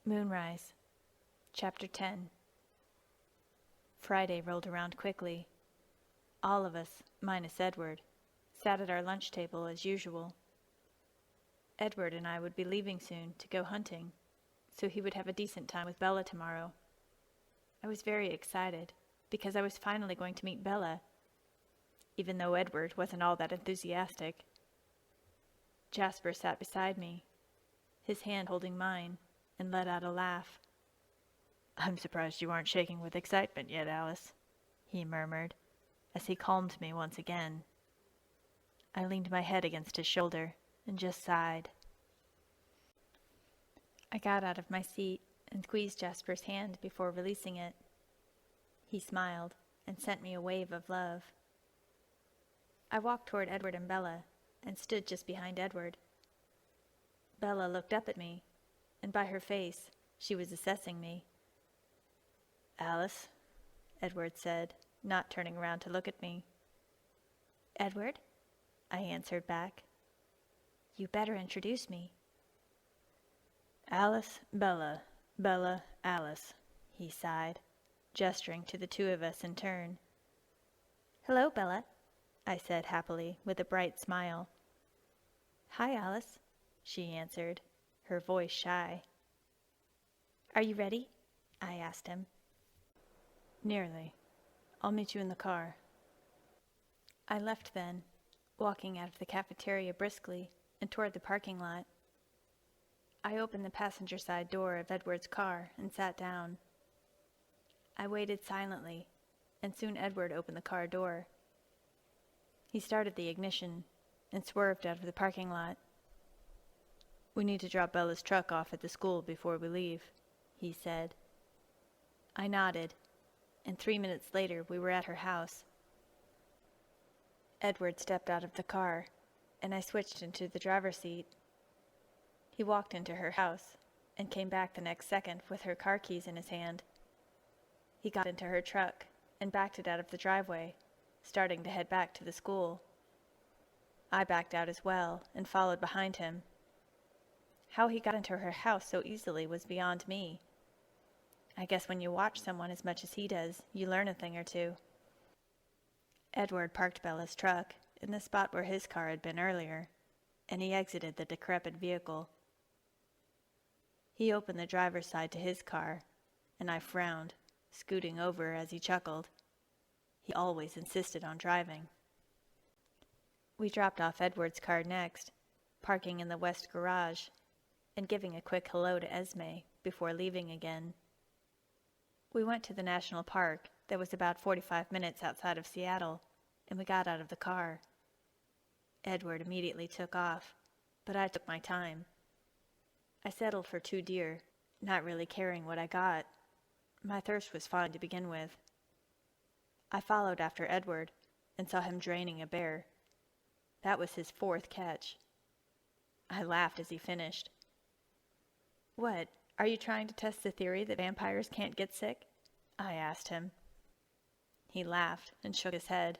Moonrise, Chapter 10. Friday rolled around quickly. All of us, minus Edward, sat at our lunch table as usual. Edward and I would be leaving soon to go hunting, so he would have a decent time with Bella tomorrow. I was very excited, because I was finally going to meet Bella, even though Edward wasn't all that enthusiastic. Jasper sat beside me, his hand holding mine, and let out a laugh. "I'm surprised you aren't shaking with excitement yet, Alice," he murmured, as he calmed me once again. I leaned my head against his shoulder and just sighed. I got out of my seat and squeezed Jasper's hand before releasing it. He smiled and sent me a wave of love. I walked toward Edward and Bella and stood just behind Edward. Bella looked up at me, and by her face, she was assessing me. "Alice," Edward said, not turning around to look at me. "Edward?" I answered back. "You better introduce me." "Alice, Bella, Bella, Alice," he sighed, gesturing to the two of us in turn. "Hello, Bella," I said happily, with a bright smile. "Hi, Alice," she answered, her voice shy. "Are you ready?" I asked him. "Nearly. I'll meet you in the car." I left then, walking out of the cafeteria briskly and toward the parking lot. I opened the passenger side door of Edward's car and sat down. I waited silently, and soon Edward opened the car door. He started the ignition and swerved out of the parking lot. "We need to drop Bella's truck off at the school before we leave," he said. I nodded, and 3 minutes later we were at her house. Edward stepped out of the car, and I switched into the driver's seat. He walked into her house and came back the next second with her car keys in his hand. He got into her truck and backed it out of the driveway, starting to head back to the school. I backed out as well and followed behind him. How he got into her house so easily was beyond me. I guess when you watch someone as much as he does, you learn a thing or two. Edward parked Bella's truck in the spot where his car had been earlier, and he exited the decrepit vehicle. He opened the driver's side to his car, and I frowned, scooting over as he chuckled. He always insisted on driving. We dropped off Edward's car next, parking in the west garage, and giving a quick hello to Esme before leaving again. We went to the national park that was about 45 minutes outside of Seattle, and we got out of the car. Edward immediately took off, but I took my time. I settled for 2 deer, not really caring what I got. My thirst was fine to begin with. I followed after Edward and saw him draining a bear. That was his 4th catch. I laughed as he finished. "What, are you trying to test the theory that vampires can't get sick?" I asked him. He laughed and shook his head.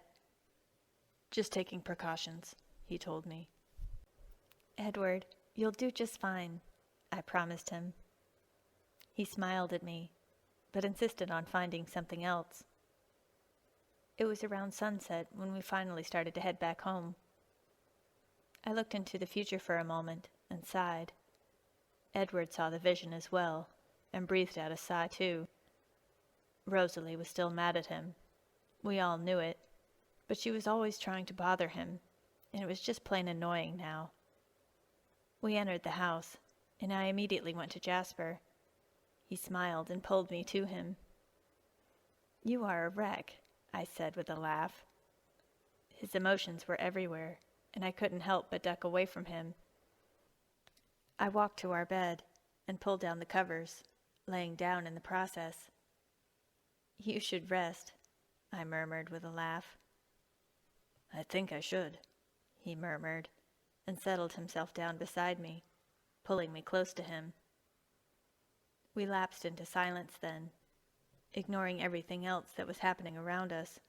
"Just taking precautions," he told me. "Edward, you'll do just fine," I promised him. He smiled at me, but insisted on finding something else. It was around sunset when we finally started to head back home. I looked into the future for a moment and sighed. Edward saw the vision as well, and breathed out a sigh too. Rosalie was still mad at him. We all knew it, but she was always trying to bother him, and it was just plain annoying now. We entered the house, and I immediately went to Jasper. He smiled and pulled me to him. "You are a wreck," I said with a laugh. His emotions were everywhere, and I couldn't help but duck away from him. I walked to our bed and pulled down the covers, laying down in the process. "You should rest," I murmured with a laugh. "I think I should," he murmured, and settled himself down beside me, pulling me close to him. We lapsed into silence then, ignoring everything else that was happening around us.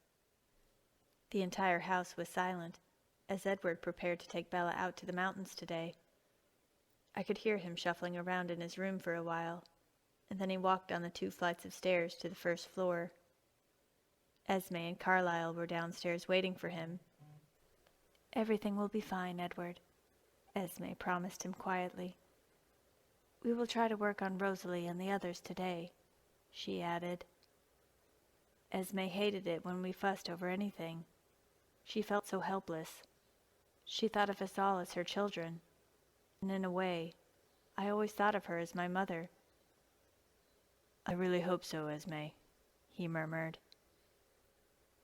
The entire house was silent, as Edward prepared to take Bella out to the mountains today. I could hear him shuffling around in his room for a while, and then he walked down the 2 flights of stairs to the first floor. Esme and Carlyle were downstairs waiting for him. "Everything will be fine, Edward," Esme promised him quietly. "We will try to work on Rosalie and the others today," she added. Esme hated it when we fussed over anything. She felt so helpless. She thought of us all as her children, and in a way, I always thought of her as my mother. "I really hope so, Esme," he murmured.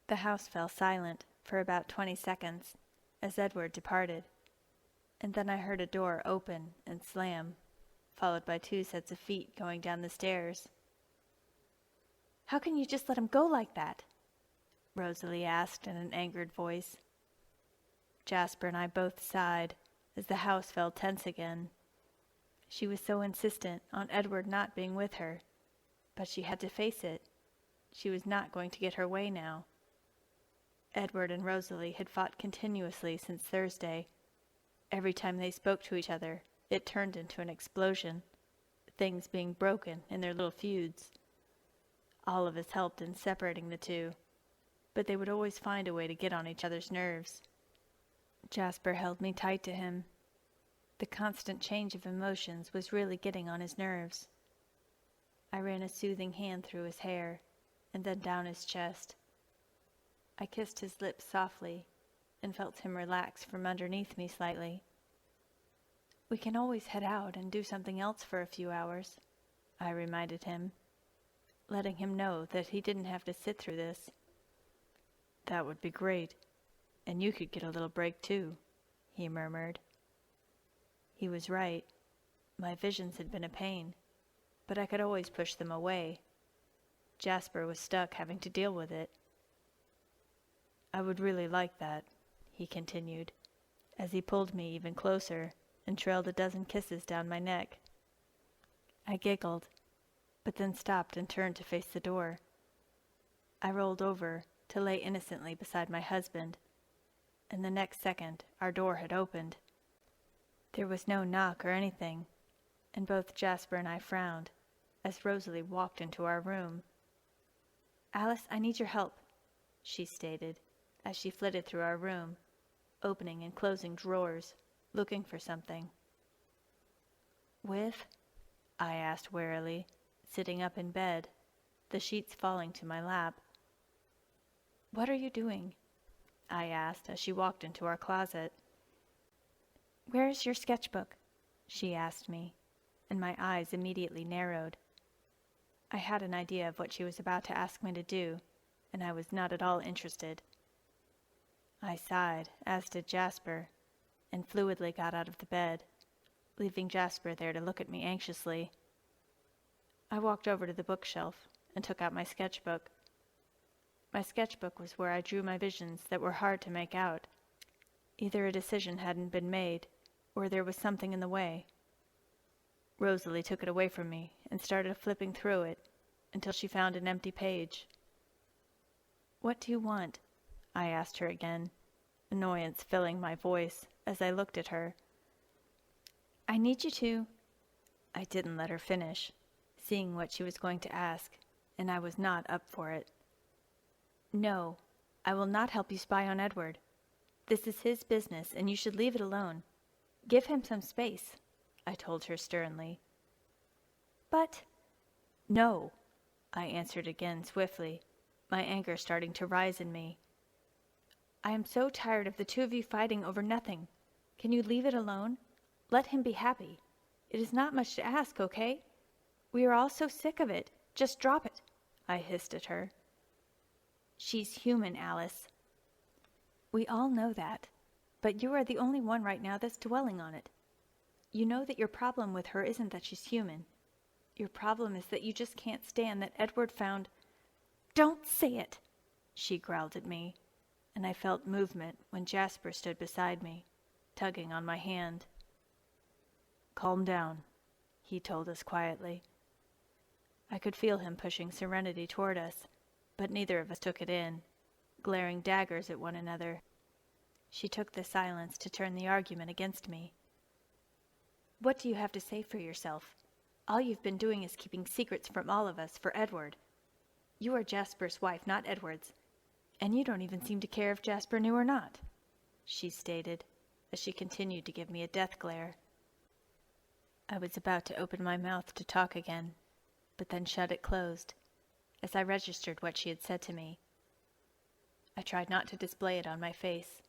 The house fell silent for about 20 seconds as Edward departed, and then I heard a door open and slam, followed by 2 sets of feet going down the stairs. "How can you just let him go like that?" Rosalie asked in an angered voice. Jasper and I both sighed as the house fell tense again. She was so insistent on Edward not being with her, but she had to face it. She was not going to get her way now. Edward and Rosalie had fought continuously since Thursday. Every time they spoke to each other, it turned into an explosion, things being broken in their little feuds. All of us helped in separating the two, but they would always find a way to get on each other's nerves. Jasper held me tight to him. The constant change of emotions was really getting on his nerves. I ran a soothing hand through his hair, and then down his chest. I kissed his lips softly, and felt him relax from underneath me slightly. "We can always head out and do something else for a few hours," I reminded him, letting him know that he didn't have to sit through this. "That would be great, and you could get a little break too," he murmured. He was right. My visions had been a pain, but I could always push them away. Jasper was stuck having to deal with it. "I would really like that," he continued, as he pulled me even closer and trailed a dozen kisses down my neck. I giggled, but then stopped and turned to face the door. I rolled over to lay innocently beside my husband, and the next second our door had opened. There was no knock or anything, and both Jasper and I frowned as Rosalie walked into our room. "Alice, I need your help," she stated, as she flitted through our room, opening and closing drawers, looking for something. "With?" I asked warily, sitting up in bed, the sheets falling to my lap. "What are you doing?" I asked as she walked into our closet. "Where is your sketchbook?" she asked me, and my eyes immediately narrowed. I had an idea of what she was about to ask me to do, and I was not at all interested. I sighed, as did Jasper, and fluidly got out of the bed, leaving Jasper there to look at me anxiously. I walked over to the bookshelf and took out my sketchbook. My sketchbook was where I drew my visions that were hard to make out. Either a decision hadn't been made, or there was something in the way. Rosalie took it away from me and started flipping through it until she found an empty page. "What do you want?" I asked her again, annoyance filling my voice as I looked at her. "I need you to—" I didn't let her finish, seeing what she was going to ask, and I was not up for it. "No, I will not help you spy on Edward. This is his business, and you should leave it alone. Give him some space," I told her sternly. "But—" "No," I answered again swiftly, my anger starting to rise in me. "I am so tired of the 2 of you fighting over nothing. Can you leave it alone? Let him be happy. It is not much to ask, okay? We are all so sick of it. Just drop it," I hissed at her. "She's human, Alice." "We all know that, but you are the only one right now that's dwelling on it. You know that your problem with her isn't that she's human. Your problem is that you just can't stand that Edward found—" "Don't say it!" she growled at me, and I felt movement when Jasper stood beside me, tugging on my hand. "Calm down," he told us quietly. I could feel him pushing Serenity toward us, but neither of us took it in, glaring daggers at one another. She took the silence to turn the argument against me. "What do you have to say for yourself?" All you've been doing is keeping secrets from all of us for Edward. You are Jasper's wife, not Edward's, and you don't even seem to care if Jasper knew or not," she stated, as she continued to give me a death glare. I was about to open my mouth to talk again, but then shut it closed, as I registered what she had said to me. I tried not to display it on my face,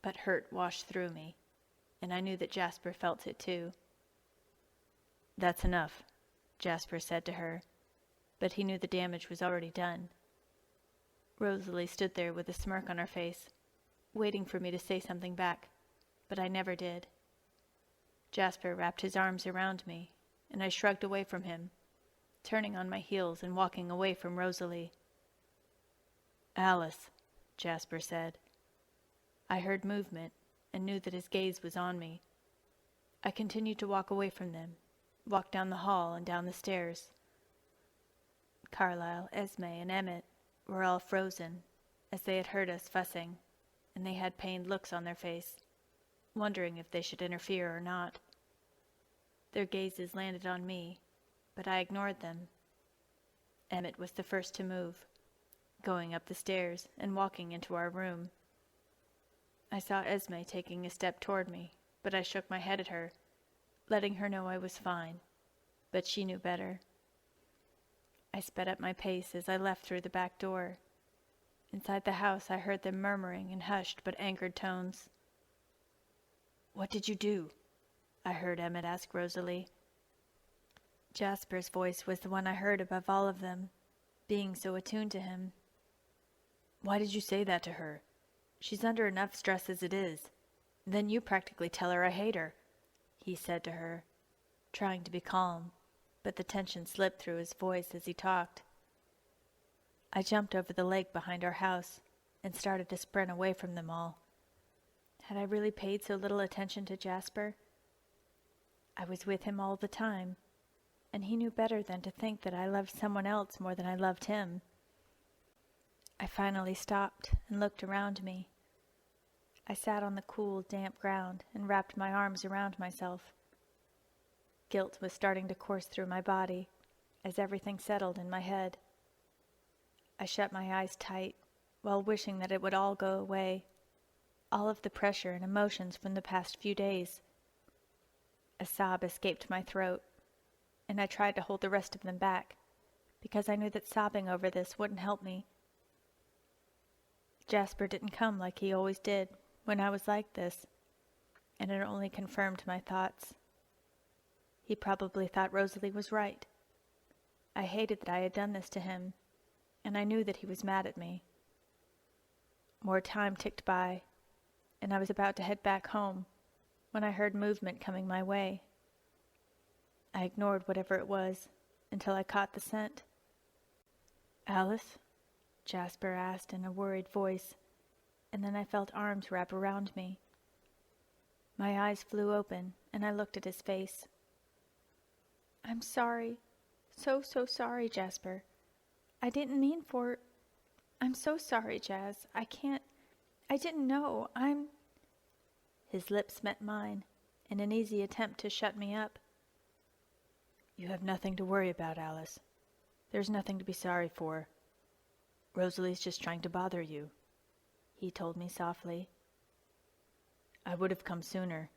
but hurt washed through me, and I knew that Jasper felt it too. "That's enough," Jasper said to her, but he knew the damage was already done. Rosalie stood there with a smirk on her face, waiting for me to say something back, but I never did. Jasper wrapped his arms around me, and I shrugged away from him, turning on my heels and walking away from Rosalie. "Alice," Jasper said. I heard movement and knew that his gaze was on me. I continued to walk away from them, walked down the hall and down the stairs. Carlisle, Esme, and Emmett were all frozen, as they had heard us fussing, and they had pained looks on their face, wondering if they should interfere or not. Their gazes landed on me, but I ignored them. Emmett was the first to move, going up the stairs and walking into our room. I saw Esme taking a step toward me, but I shook my head at her, letting her know I was fine, but she knew better. I sped up my pace as I left through the back door. Inside the house I heard them murmuring in hushed but angered tones. "What did you do?" I heard Emmett ask Rosalie. Jasper's voice was the one I heard above all of them, being so attuned to him. "Why did you say that to her? She's under enough stress as it is. Then you practically tell her I hate her," he said to her, trying to be calm, but the tension slipped through his voice as he talked. I jumped over the lake behind our house and started to sprint away from them all. Had I really paid so little attention to Jasper? I was with him all the time, and he knew better than to think that I loved someone else more than I loved him. I finally stopped and looked around me. I sat on the cool, damp ground and wrapped my arms around myself. Guilt was starting to course through my body as everything settled in my head. I shut my eyes tight while wishing that it would all go away, all of the pressure and emotions from the past few days. A sob escaped my throat, and I tried to hold the rest of them back, because I knew that sobbing over this wouldn't help me. Jasper didn't come like he always did when I was like this, and it only confirmed my thoughts. He probably thought Rosalie was right. I hated that I had done this to him, and I knew that he was mad at me. More time ticked by, and I was about to head back home when I heard movement coming my way. I ignored whatever it was until I caught the scent. "Alice?" Jasper asked in a worried voice, and then I felt arms wrap around me. My eyes flew open, and I looked at his face. "I'm sorry. So sorry, Jasper. I didn't mean for... I'm so sorry, Jas. I didn't know. His lips met mine in an easy attempt to shut me up. "You have nothing to worry about, Alice. There's nothing to be sorry for. Rosalie's just trying to bother you," he told me softly. "I would have come sooner.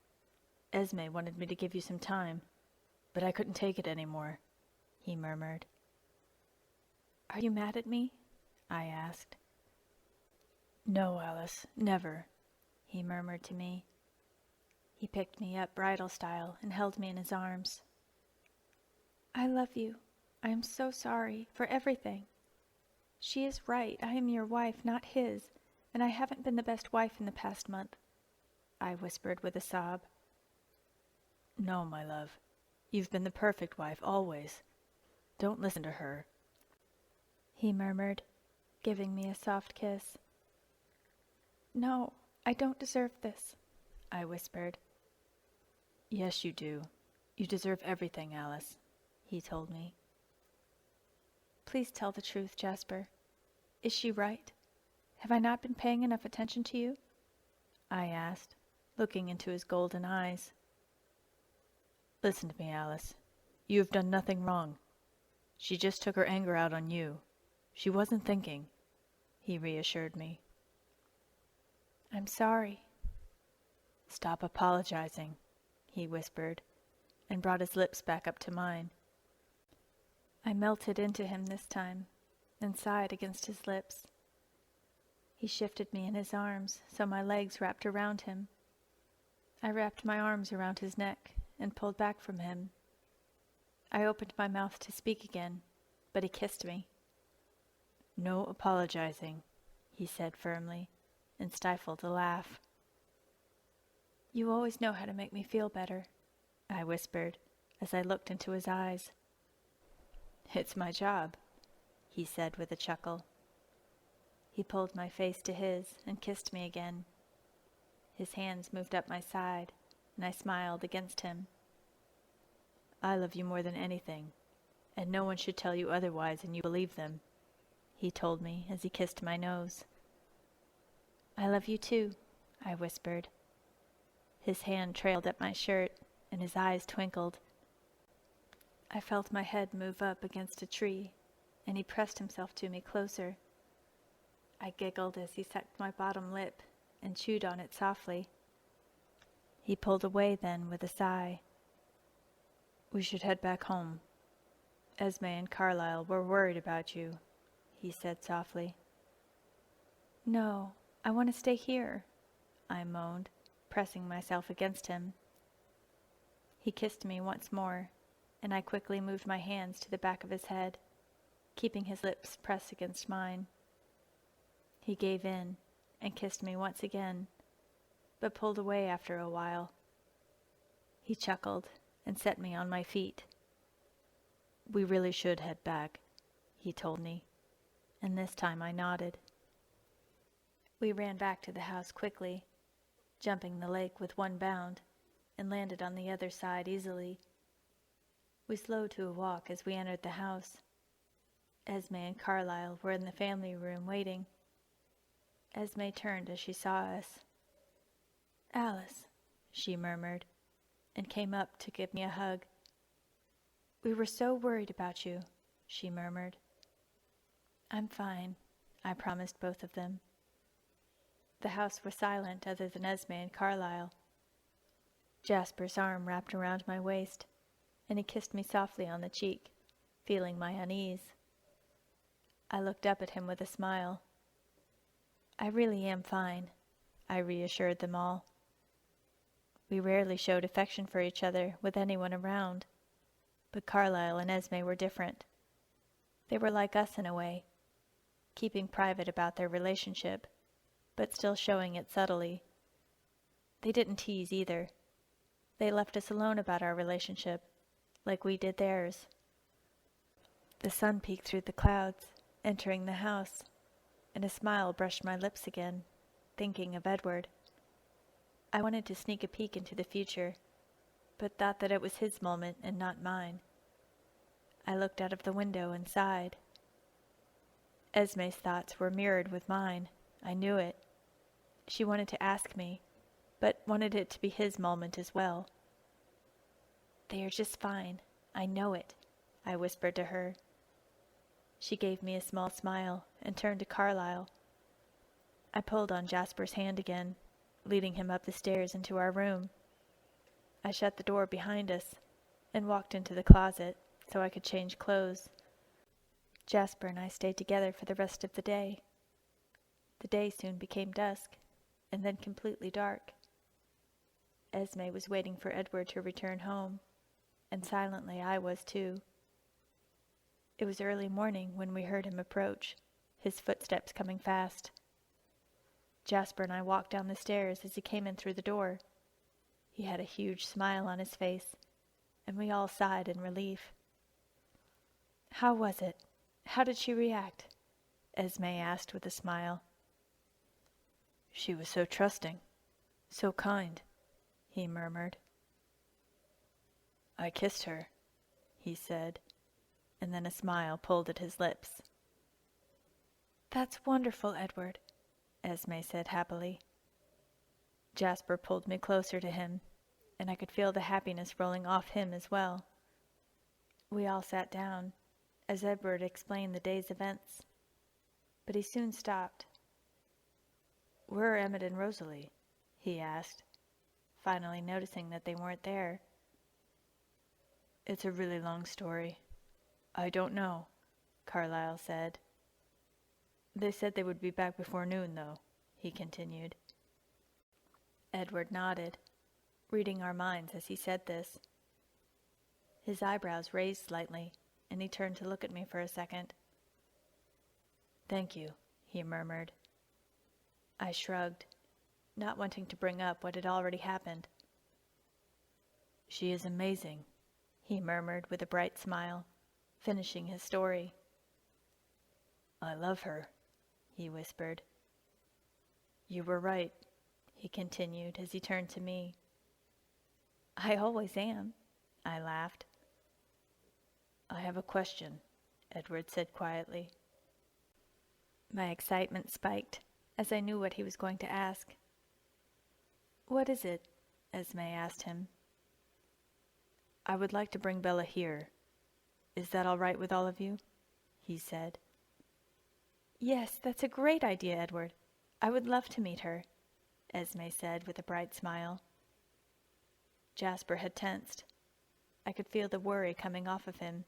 Esme wanted me to give you some time, but I couldn't take it anymore," he murmured. "Are you mad at me?" I asked. "No, Alice, never," he murmured to me. He picked me up bridal style and held me in his arms. "I love you. I am so sorry for everything. She is right. I am your wife, not his, and I haven't been the best wife in the past month," I whispered with a sob. "No, my love. You've been the perfect wife always. Don't listen to her," he murmured, giving me a soft kiss. "No, I don't deserve this," I whispered. "Yes, you do. You deserve everything, Alice," he told me. "Please tell the truth, Jasper. Is she right? Have I not been paying enough attention to you?" I asked, looking into his golden eyes. "Listen to me, Alice. You have done nothing wrong. She just took her anger out on you. She wasn't thinking," he reassured me. "I'm sorry." "Stop apologizing," he whispered, and brought his lips back up to mine. I melted into him this time and sighed against his lips. He shifted me in his arms, so my legs wrapped around him. I wrapped my arms around his neck and pulled back from him. I opened my mouth to speak again, but he kissed me. "No apologizing," he said firmly, and stifled a laugh. "You always know how to make me feel better," I whispered as I looked into his eyes. "It's my job," he said with a chuckle. He pulled my face to his and kissed me again. His hands moved up my side, and I smiled against him. "I love you more than anything, and no one should tell you otherwise and you believe them," he told me as he kissed my nose. "I love you too," I whispered. His hand trailed at my shirt, and his eyes twinkled. I felt my head move up against a tree, and he pressed himself to me closer. I giggled as he sucked my bottom lip and chewed on it softly. He pulled away then with a sigh. "We should head back home. Esme and Carlisle were worried about you," he said softly. "No, I want to stay here," I moaned, pressing myself against him. He kissed me once more, and I quickly moved my hands to the back of his head, keeping his lips pressed against mine. He gave in and kissed me once again, but pulled away after a while. He chuckled and set me on my feet. "We really should head back," he told me, and this time I nodded. We ran back to the house quickly, jumping the lake with one bound, and landed on the other side easily. We slowed to a walk as we entered the house. Esme and Carlisle were in the family room waiting. Esme turned as she saw us. "Alice," she murmured, and came up to give me a hug. "We were so worried about you," she murmured. "I'm fine," I promised both of them. The house was silent other than Esme and Carlisle. Jasper's arm wrapped around my waist, and he kissed me softly on the cheek, feeling my unease. I looked up at him with a smile. "I really am fine," I reassured them all. We rarely showed affection for each other with anyone around, but Carlisle and Esme were different. They were like us in a way, keeping private about their relationship, but still showing it subtly. They didn't tease either. They left us alone about our relationship, like we did theirs. The sun peeked through the clouds, entering the house, and a smile brushed my lips again, thinking of Edward. I wanted to sneak a peek into the future, but thought that it was his moment and not mine. I looked out of the window and sighed. Esme's thoughts were mirrored with mine. I knew it. She wanted to ask me, but wanted it to be his moment as well. "They are just fine. I know it," I whispered to her. She gave me a small smile and turned to Carlisle. I pulled on Jasper's hand again, leading him up the stairs into our room. I shut the door behind us and walked into the closet so I could change clothes. Jasper and I stayed together for the rest of the day. The day soon became dusk, and then completely dark. Esme was waiting for Edward to return home, and silently I was too. It was early morning when we heard him approach, his footsteps coming fast. Jasper and I walked down the stairs as he came in through the door. He had a huge smile on his face, and we all sighed in relief. "How was it? How did she react?" Esme asked with a smile. "She was so trusting, so kind," he murmured. "I kissed her," he said, and then a smile pulled at his lips. "That's wonderful, Edward," Esme said happily. Jasper pulled me closer to him, and I could feel the happiness rolling off him as well. We all sat down as Edward explained the day's events, but he soon stopped. "Where are Emmett and Rosalie?" he asked, finally noticing that they weren't there. "It's a really long story. I don't know," Carlyle said. "They said they would be back before noon, though," he continued. Edward nodded, reading our minds as he said this. His eyebrows raised slightly, and he turned to look at me for a second. "Thank you," he murmured. I shrugged, not wanting to bring up what had already happened. "She is amazing," he murmured with a bright smile, finishing his story. "I love her," he whispered. "You were right," he continued as he turned to me. "I always am," I laughed. "I have a question," Edward said quietly. My excitement spiked as I knew what he was going to ask. "What is it?" Esme asked him. "I would like to bring Bella here. Is that all right with all of you?" he said. "Yes, that's a great idea, Edward. I would love to meet her," Esme said with a bright smile. Jasper had tensed. I could feel the worry coming off of him.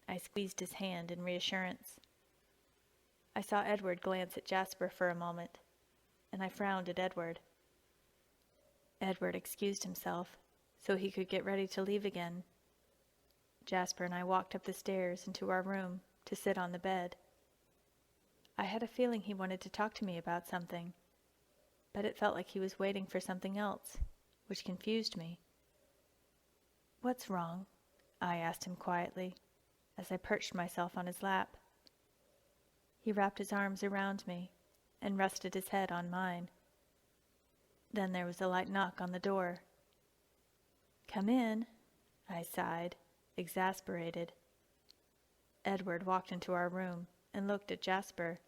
I squeezed his hand in reassurance. I saw Edward glance at Jasper for a moment, and I frowned at Edward. Edward excused himself so he could get ready to leave again. Jasper and I walked up the stairs into our room to sit on the bed. I had a feeling he wanted to talk to me about something, but it felt like he was waiting for something else, which confused me. "What's wrong?" I asked him quietly, as I perched myself on his lap. He wrapped his arms around me and rested his head on mine. Then there was a light knock on the door. "Come in," I sighed, exasperated. Edward walked into our room and looked at Jasper.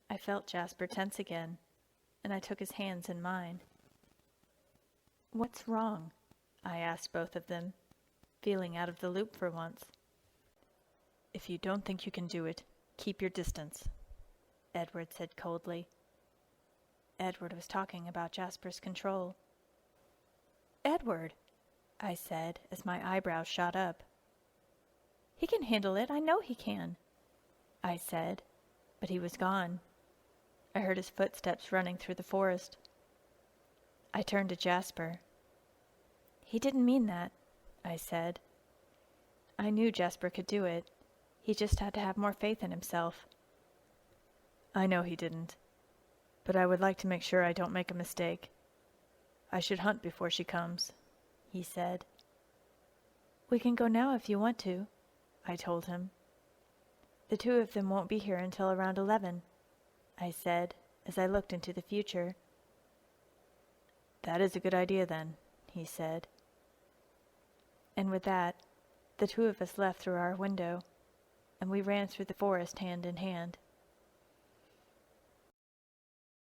I felt Jasper tense again, and I took his hands in mine. "What's wrong?" I asked both of them, feeling out of the loop for once. "If you don't think you can do it, keep your distance," Edward said coldly. Edward was talking about Jasper's control. "Edward," I said as my eyebrows shot up. "He can handle it, I know he can," I said, but he was gone. I heard his footsteps running through the forest. I turned to Jasper. "He didn't mean that," I said. I knew Jasper could do it. He just had to have more faith in himself. "I know he didn't, but I would like to make sure I don't make a mistake. I should hunt before she comes," he said. "We can go now if you want to," I told him. "The two of them won't be here until around 11, I said as I looked into the future. "That is a good idea then," he said. And with that, the two of us left through our window, and we ran through the forest hand in hand.